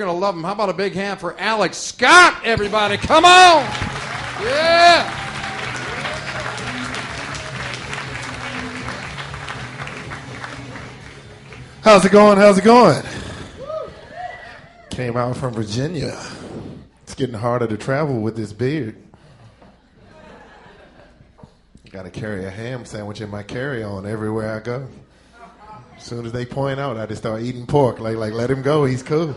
You're going to love them. How about a big hand for Alex Scott, everybody? Come on! Yeah! How's it going? How's it going? Came out from Virginia. It's getting harder to travel with this beard. Got to carry a ham sandwich in my carry-on everywhere I go. As soon as they point out, I just start eating pork. Like let him go. He's cool.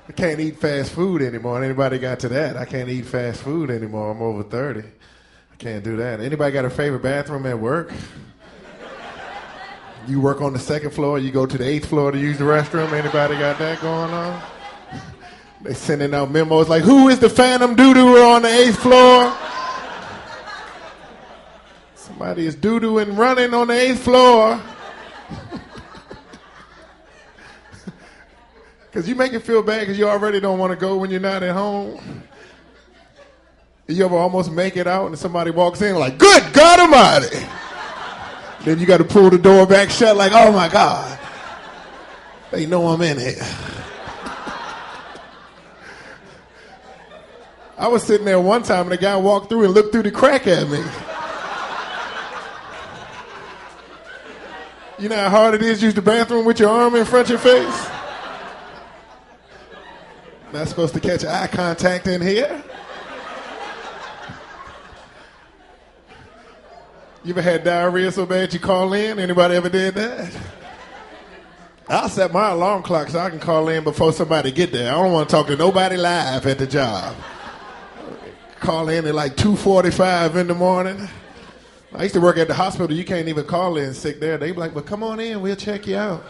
I can't eat fast food anymore. Anybody got to that? I can't eat fast food anymore. I'm over 30. I can't do that. Anybody got a favorite bathroom at work? You work on the second floor, you go to the 8th floor to use the restroom. Anybody got that going on? They sending out memos like, who is the phantom doo-doo on the 8th floor? Somebody is doo-dooing running on the 8th floor. Because you make it feel bad because you already don't want to go when you're not at home. You ever almost make it out and somebody walks in like, good God Almighty. Then you got to pull the door back shut like, oh my God. They know I'm in here. I was sitting there one time and the guy walked through and looked through the crack at me. You know how hard it is to use the bathroom with your arm in front of your face? Not supposed to catch eye contact in here. You ever had diarrhea so bad you call in? Anybody ever did that? I'll set my alarm clock so I can call in before somebody get there. I don't want to talk to nobody live at the job. Call in at like 2:45 in the morning. I used to work at the hospital. You can't even call in sick there. They be like, well, come on in. We'll check you out.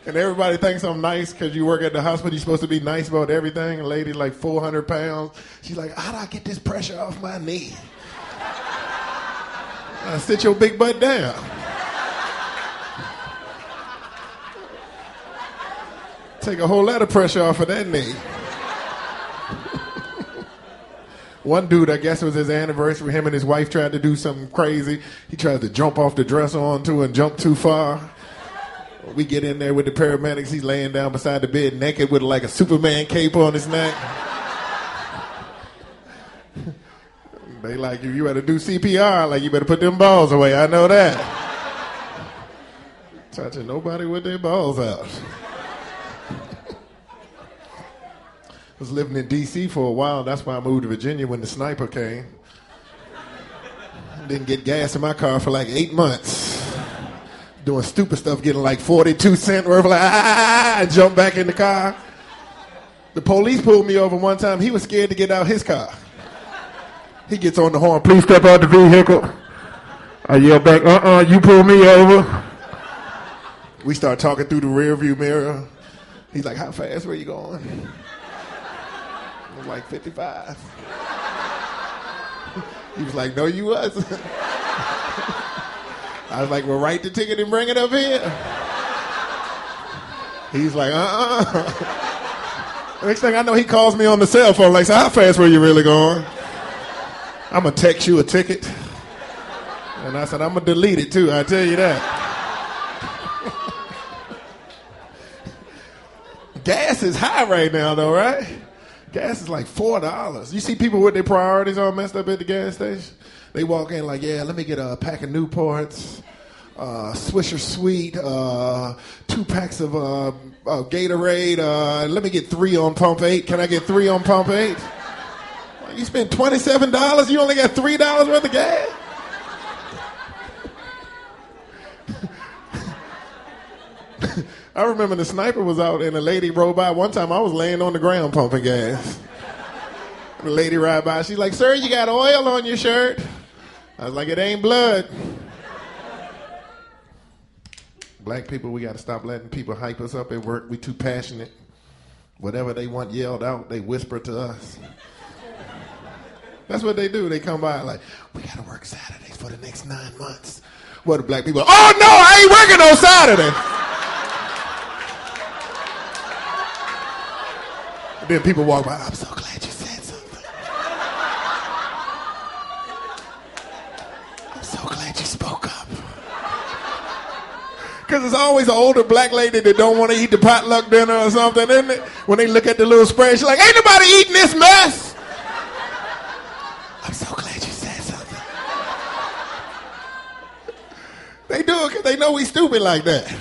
And everybody thinks I'm nice because you work at the hospital. You're supposed to be nice about everything. A lady like 400 pounds. She's like, how do I get this pressure off my knee? Sit your big butt down. Take a whole lot of pressure off of that knee. One dude, I guess it was his anniversary, him and his wife tried to do something crazy. He tried to jump off the dresser onto and jump too far. We get in there with the paramedics. He's laying down beside the bed naked with like a Superman cape on his neck. They like, you better do CPR. Like, you better put them balls away. I know that. Touching nobody with their balls out. I was living in D.C. for a while. That's why I moved to Virginia when the sniper came. Didn't get gas in my car for like 8 months. Doing stupid stuff, getting like 42 cents worth, like, and jump back in the car. The police pulled me over one time. He was scared to get out his car. He gets on the horn, please step out the vehicle. I yell back, you pull me over. We start talking through the rearview mirror. He's like, how fast were you going? I was like, 55. He was like, no, you wasn't. I was like, well, write the ticket and bring it up here. He's like, Next thing I know, he calls me on the cell phone, like, so how fast were you really going? I'm going to text you a ticket. And I said, I'm going to delete it, too. I tell you that. Gas is high right now, though, right? Gas is like $4. You see people with their priorities all messed up at the gas station? They walk in like, yeah, let me get a pack of Newports, Swisher Sweet, 2 packs of Gatorade. Let me get 3 on pump 8. Can I get 3 on pump 8? You spent $27, you only got $3 worth of gas? I remember the sniper was out and a lady rode by. One time I was laying on the ground pumping gas. The lady ride by, she's like, sir, you got oil on your shirt? I was like, it ain't blood. Black people, we got to stop letting people hype us up at work. We too passionate. Whatever they want yelled out, they whisper to us. That's what they do. They come by like, we got to work Saturdays for the next 9 months. What the black people, oh no, I ain't working on Saturday. Then people walk by, I'm so glad you said something. Because it's always an older black lady that don't want to eat the potluck dinner or something, isn't it? When they look at the little spread, she's like, ain't nobody eating this mess. I'm so glad you said something. They do it because they know we stupid like that.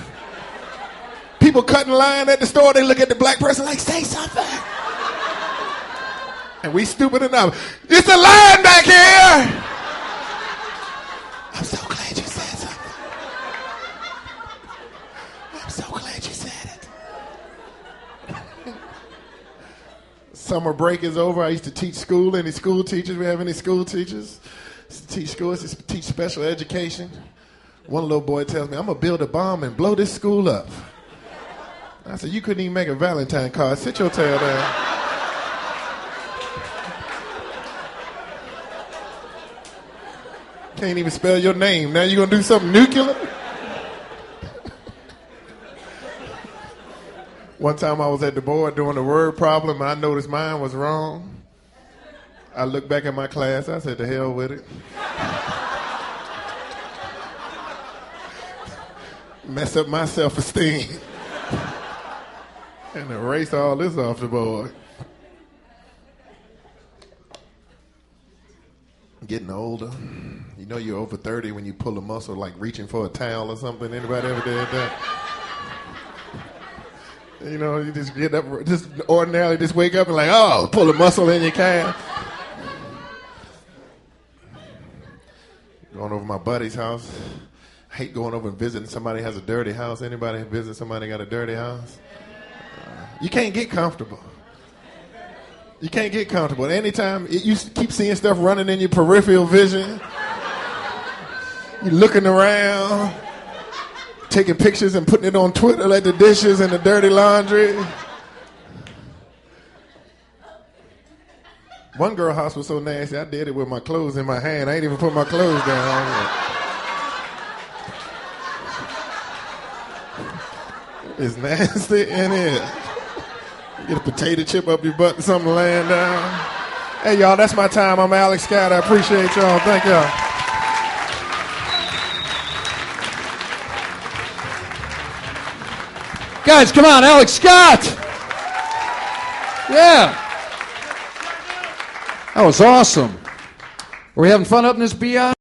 People cutting line at the store, they look at the black person like, say something. And we stupid enough. It's a line back here. I'm so glad you said something. I'm so glad you said it. Summer break is over. I used to teach school. Any school teachers? We have any school teachers? I used to teach school. I used to teach special education. One little boy tells me, I'm going to build a bomb and blow this school up. I said, you couldn't even make a Valentine card. Sit your tail down. Can't even spell your name. Now you're going to do something nuclear? One time I was at the board doing a word problem, and I noticed mine was wrong. I looked back at my class. I said, to hell with it. Mess up my self-esteem. And erase all this off the board. Getting older. You know you're over 30 when you pull a muscle like reaching for a towel or something. Anybody ever did that? You know, you just get up, just ordinarily just wake up and like, oh, pull a muscle in your calf. Going over my buddy's house. I hate going over and visiting somebody who has a dirty house. Anybody visit somebody got a dirty house? You can't get comfortable. You can't get comfortable. Anytime you keep seeing stuff running in your peripheral vision, you're looking around, taking pictures and putting it on Twitter like the dishes and the dirty laundry. One girl house was so nasty, I did it with my clothes in my hand. I ain't even put my clothes down. It's nasty in here. Get a potato chip up your butt and something laying down. Hey, y'all, that's my time. I'm Alex Scott. I appreciate y'all. Thank y'all. Guys, come on, Alex Scott. Yeah. That was awesome. Were we having fun up in this BI?